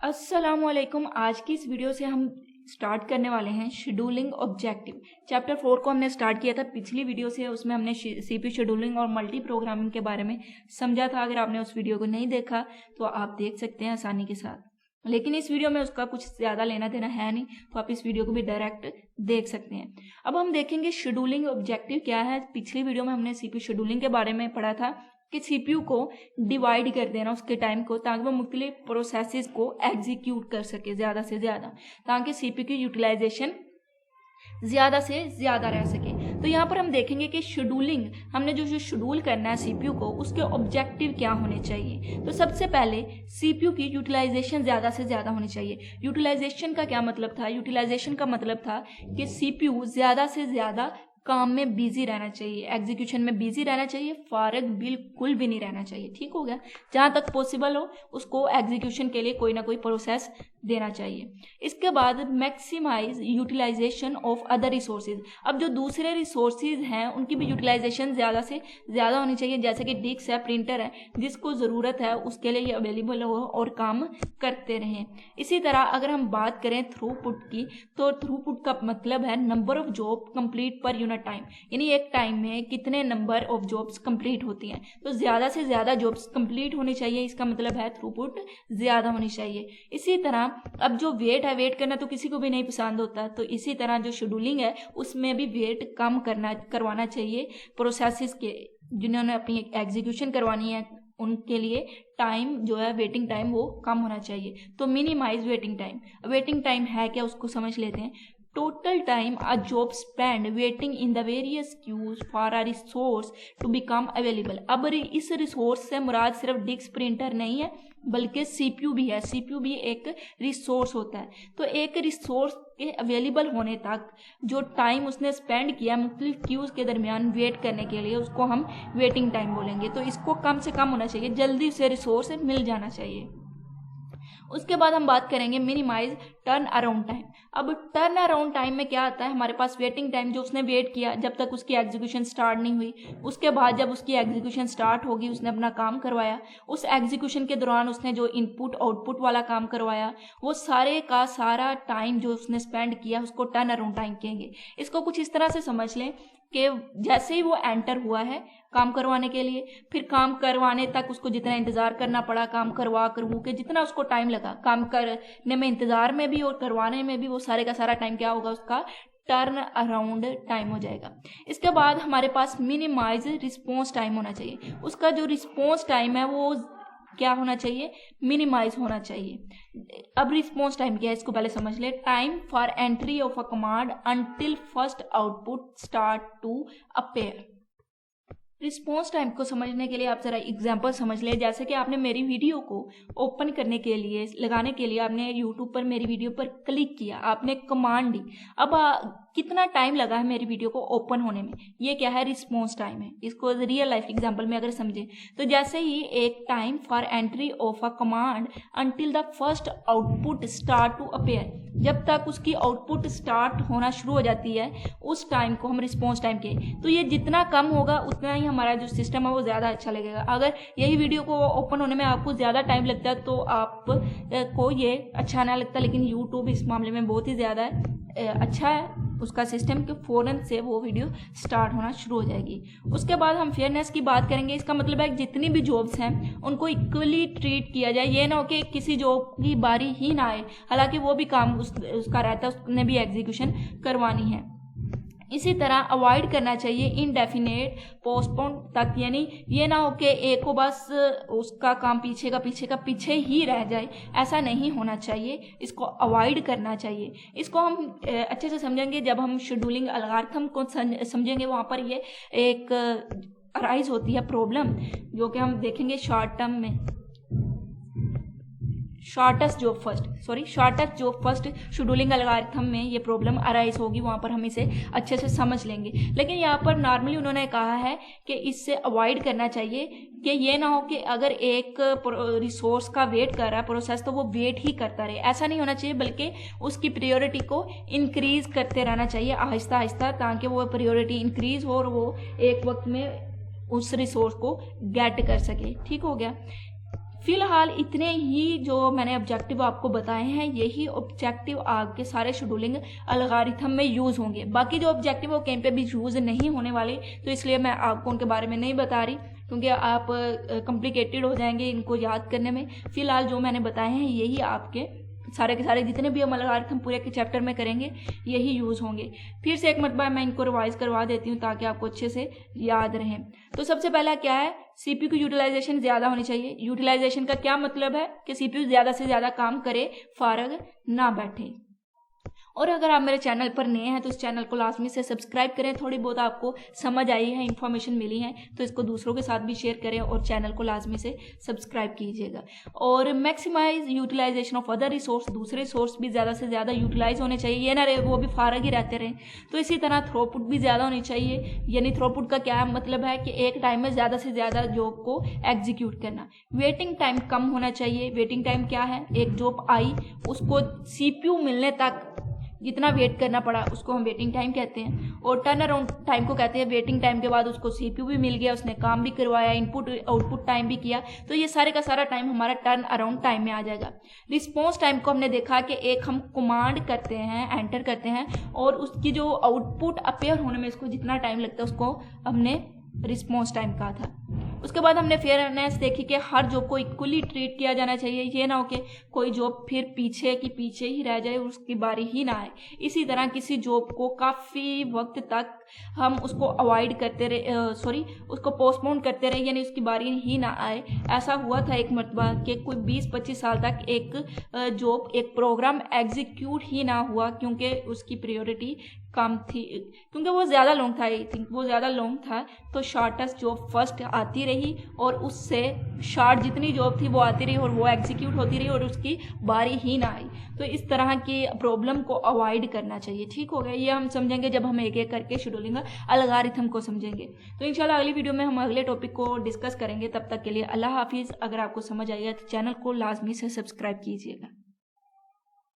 अस्सलामुअलैकुम। आज की इस वीडियो से हम स्टार्ट करने वाले हैं शेड्यूलिंग ऑब्जेक्टिव। चैप्टर 4 को हमने स्टार्ट किया था पिछली वीडियो से, उसमें हमने सीपीयू शेड्यूलिंग और मल्टी प्रोग्रामिंग के बारे में समझा था। अगर आपने उस वीडियो को नहीं देखा तो आप देख सकते हैं आसानी के साथ, लेकिन इस वीडियो में उसका कुछ ज़्यादा लेना देना है नहीं, तो आप इस वीडियो को भी डायरेक्ट देख सकते हैं। अब हम देखेंगे शेड्यूलिंग ऑब्जेक्टिव क्या है। पिछली वीडियो में हमने सीपीयू शेड्यूलिंग के बारे में पढ़ा था कि सीपीयू को डिवाइड कर देना उसके टाइम को, ताकि वो मुख्तलिफ प्रोसेसेस को एग्जीक्यूट कर सके ज़्यादा से ज़्यादा, ताकि सीपीयू की यूटिलाइजेशन ज़्यादा से ज़्यादा रह सके। तो यहाँ पर हम देखेंगे कि शेड्यूलिंग, हमने जो शेड्यूल करना है सीपीयू को, उसके ऑब्जेक्टिव क्या होने चाहिए। तो सबसे पहले सीपीयू की यूटिलाइजेशन ज़्यादा से ज़्यादा होनी चाहिए। यूटिलाइजेशन का क्या मतलब था? यूटिलाइजेशन का मतलब था कि सीपीयू ज़्यादा से ज़्यादा काम में बिजी रहना चाहिए, एग्जीक्यूशन में बिजी रहना चाहिए, फारग बिल्कुल भी नहीं रहना चाहिए। ठीक हो गया। जहाँ तक पॉसिबल हो उसको एग्जीक्यूशन के लिए कोई ना कोई प्रोसेस देना चाहिए। इसके बाद maximise utilisation of other resources. अब जो दूसरे रिसोर्सेज हैं उनकी भी यूटिलाइजेशन ज़्यादा से ज़्यादा होनी चाहिए, जैसे कि डिस्क है, प्रिंटर है, जिसको ज़रूरत है उसके लिए ये अवेलेबल हो और काम करते रहें। इसी तरह अगर हम बात करें थ्रूपुट की, तो थ्रूपुट का मतलब है number of job complete per unit time, यानी एक टाइम में कितने नंबर ऑफ जॉब्स कंप्लीट होती हैं। तो ज़्यादा से ज़्यादा जॉब्स कंप्लीट होनी चाहिए, इसका मतलब है थ्रूपुट ज़्यादा होनी चाहिए। इसी तरह अब जो वेट है, वेट करना तो किसी को भी नहीं पसंद होता, तो इसी तरह जो शेड्यूलिंग है उसमें भी वेट कम करवाना चाहिए। प्रोसेसेस के जिन्होंने अपनी एग्जीक्यूशन करवानी है उनके लिए टाइम जो है, वेटिंग टाइम, वो कम होना चाहिए। तो minimise waiting time. Waiting time है क्या उसको समझ लेते हैं। Total time a job spend waiting in the various queues for a resource to become available. अब इस रिसोर्स से मुराद सिर्फ डिस्क प्रिंटर नहीं है, बल्कि सीपीयू भी है। सीपीयू भी एक रिसोर्स होता है। तो एक रिसोर्स के अवेलेबल होने तक जो टाइम उसने स्पेंड किया मुख्तलिफ क्यूज के दरमियान वेट करने के लिए, उसको हम वेटिंग टाइम बोलेंगे। तो इसको कम से कम होना चाहिए, जल्दी से रिसोर्स मिल जाना चाहिए। उसके बाद हम बात करेंगे मिनिमाइज टर्न अराउंड टाइम। अब टर्न अराउंड टाइम में क्या आता है, हमारे पास वेटिंग टाइम, जो उसने वेट किया जब तक उसकी एग्जीक्यूशन स्टार्ट नहीं हुई, उसके बाद जब उसकी एग्जीक्यूशन स्टार्ट होगी, उसने अपना काम करवाया, उस एग्जीक्यूशन के दौरान उसने जो इनपुट आउटपुट वाला काम करवाया, वो सारे का सारा टाइम जो उसने स्पेंड किया उसको टर्न अराउंड टाइम कहेंगे। इसको कुछ इस तरह से समझ लें कि जैसे ही वो एंटर हुआ है काम करवाने के लिए, फिर काम करवाने तक उसको जितना इंतज़ार करना पड़ा, काम करवा के जितना उसको टाइम लगा काम करने में, इंतज़ार में भी और करवाने में भी, वो सारे का सारा टाइम क्या होगा, उसका टर्न अराउंड टाइम हो जाएगा। इसके बाद हमारे पास मिनिमाइज रिस्पॉन्स टाइम होना चाहिए। उसका जो रिस्पॉन्स टाइम है वो क्या होना चाहिए, मिनिमाइज होना चाहिए। अब रिस्पॉन्स टाइम क्या है इसको पहले समझ ले। Time for entry of a command until first output start to appear. Response time को समझने के लिए आप ज़रा एग्जांपल समझ लें। जैसे कि आपने मेरी वीडियो को ओपन करने के लिए, लगाने के लिए आपने यूट्यूब पर मेरी वीडियो पर क्लिक किया, आपने कमांड दी। अब कितना टाइम लगा है मेरी वीडियो को ओपन होने में, ये क्या है, रिस्पॉन्स टाइम है। इसको रियल लाइफ एग्जांपल में अगर समझें तो जैसे ही एक time for entry of a command until the first output start to appear, जब तक उसकी आउटपुट स्टार्ट होना शुरू हो जाती है, उस टाइम को हम रिस्पॉन्स टाइम के। तो ये जितना कम होगा उतना ही हमारा जो सिस्टम है वो ज़्यादा अच्छा लगेगा। अगर यही वीडियो को ओपन होने में आपको ज़्यादा टाइम लगता है तो आप को ये अच्छा ना लगता, लेकिन यूट्यूब इस मामले में बहुत ही ज़्यादा अच्छा है उसका सिस्टम, कि फ़ौरन से वो वीडियो स्टार्ट होना शुरू हो जाएगी। उसके बाद हम फेयरनेस की बात करेंगे। इसका मतलब है कि जितनी भी जॉब्स हैं उनको इक्वली ट्रीट किया जाए। ये ना हो कि किसी जॉब की बारी ही ना आए, हालांकि वो भी काम उसका रहता है, उसने भी एग्जीक्यूशन करवानी है। इसी तरह अवॉइड करना चाहिए इनडेफिनेट पोस्टपोन तक, यानी ये ना हो कि एक को बस उसका काम पीछे ही रह जाए, ऐसा नहीं होना चाहिए। इसको अवॉइड करना चाहिए। इसको हम अच्छे से समझेंगे जब हम शेड्यूलिंग एल्गोरिथम को समझेंगे। वहाँ पर ये एक अराइज होती है प्रॉब्लम, जो कि हम देखेंगे शॉर्ट टर्म में। Shortest job first scheduling algorithm में ये प्रॉब्लम अराइज होगी, वहाँ पर हम इसे अच्छे से समझ लेंगे। लेकिन यहाँ पर नॉर्मली उन्होंने कहा है कि इससे अवॉइड करना चाहिए कि ये ना हो कि अगर एक रिसोर्स का वेट कर रहा है प्रोसेस, तो वो वेट ही करता रहे, ऐसा नहीं होना चाहिए, बल्कि उसकी प्रायोरिटी को इंक्रीज करते रहना चाहिए आहिस्ता आहिस्ता, ताकि वो प्रायोरिटी इंक्रीज हो और वो एक वक्त में उस रिसोर्स को गेट कर सके। ठीक हो गया। फिलहाल इतने ही जो मैंने ऑब्जेक्टिव आपको बताए हैं, यही ऑब्जेक्टिव आपके सारे शेड्यूलिंग एल्गोरिथम में यूज़ होंगे। बाकी जो ऑब्जेक्टिव वो कहीं पे भी यूज़ नहीं होने वाले, तो इसलिए मैं आपको उनके बारे में नहीं बता रही, क्योंकि आप कॉम्प्लिकेटेड हो जाएंगे इनको याद करने में। फिलहाल जो मैंने बताए हैं यही आपके सारे के सारे जितने भी हम एल्गोरिथम पूरे के चैप्टर में करेंगे यही यूज़ होंगे। फिर से एक मरतबा मैं इनको रिवाइज करवा देती हूँ ताकि आपको अच्छे से याद रहें। तो सबसे पहला क्या है, सीपीयू की यूटिलाइजेशन ज़्यादा होनी चाहिए। यूटिलाइजेशन का क्या मतलब है कि सीपीयू ज़्यादा से ज़्यादा काम करे, फारग ना बैठे। और अगर आप मेरे चैनल पर नए हैं तो इस चैनल को लाजमी से सब्सक्राइब करें। थोड़ी बहुत आपको समझ आई है, इन्फॉर्मेशन मिली है, तो इसको दूसरों के साथ भी शेयर करें और चैनल को लाजमी से सब्सक्राइब कीजिएगा। और maximise utilisation of other resource, दूसरे सोर्स भी ज़्यादा से ज़्यादा यूटिलाइज होने चाहिए, ये ना रहे वो भी फारग ही रहते रहें। तो इसी तरह थ्रोपुट भी ज़्यादा होनी चाहिए। यानी थ्रोपुट का क्या मतलब है कि एक टाइम में ज़्यादा से ज़्यादा जॉब को एग्जीक्यूट करना। वेटिंग टाइम कम होना चाहिए। वेटिंग टाइम क्या है, एक जॉब आई उसको सीपीयू मिलने तक जितना वेट करना पड़ा उसको हम वेटिंग टाइम कहते हैं। और टर्न अराउंड टाइम को कहते हैं वेटिंग टाइम के बाद उसको सीपीयू भी मिल गया, उसने काम भी करवाया, इनपुट आउटपुट टाइम भी किया, तो ये सारे का सारा टाइम हमारा टर्न अराउंड टाइम में आ जाएगा। रिस्पॉन्स टाइम को हमने देखा कि एक हम कमांड करते हैं, एंटर करते हैं, और उसकी जो आउटपुट अपेयर होने में इसको जितना टाइम लगता है उसको हमने रिस्पॉन्स टाइम कहा था। उसके बाद हमने फेयरनेस देखी कि हर जॉब को इक्वली ट्रीट किया जाना चाहिए। ये ना हो कि कोई जॉब फिर पीछे की पीछे ही रह जाए, उसकी बारी ही ना आए। इसी तरह किसी जॉब को काफ़ी वक्त तक हम उसको अवॉइड करते रहे, उसको पोस्टपोन करते रहे, यानी उसकी बारी ही ना आए। ऐसा हुआ था एक मरतबा कि कोई 20-25 साल तक एक जॉब, एक प्रोग्राम एग्जीक्यूट ही ना हुआ, क्योंकि उसकी प्रायोरिटी कम थी, क्योंकि वो ज़्यादा लॉन्ग था। आई थिंक वो ज़्यादा लॉन्ग था, तो शॉर्टेस्ट जॉब फर्स्ट आती रही और उससे शॉर्ट जितनी जॉब थी वो आती रही और वो एग्जीक्यूट होती रही और उसकी बारी ही ना आई। तो इस तरह की प्रॉब्लम को अवॉइड करना चाहिए। ठीक हो गया, ये हम समझेंगे जब हम एक एक करके शेड्यूलिंग एल्गोरिथम को समझेंगे। तो इंशाल्लाह अगली वीडियो में हम अगले टॉपिक को डिस्कस करेंगे। तब तक के लिए अल्लाह हाफिज़। अगर आपको समझ आई है तो चैनल को लाजमी से सब्सक्राइब कीजिएगा।